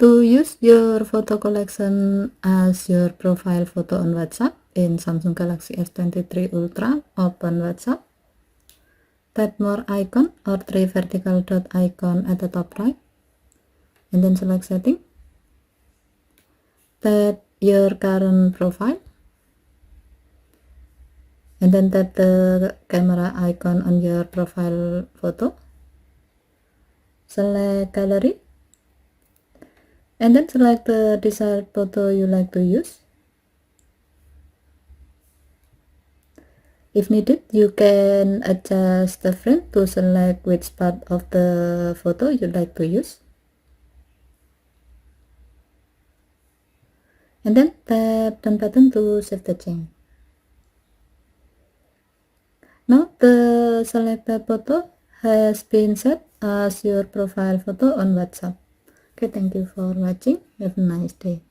To use your photo collection as your profile photo on WhatsApp in Samsung Galaxy S23 Ultra, open WhatsApp. Tap more icon or 3 vertical dot icon at the top right, and then select setting. Tap your current profile, and then tap the camera icon on your profile photo. Select gallery, and then select the desired photo you like to use. If needed, you can adjust the frame to select which part of the photo you like to use. And then tap done button to save the change. Now the selected photo has been set as your profile photo on WhatsApp. Okay, thank you for watching. Have a nice day.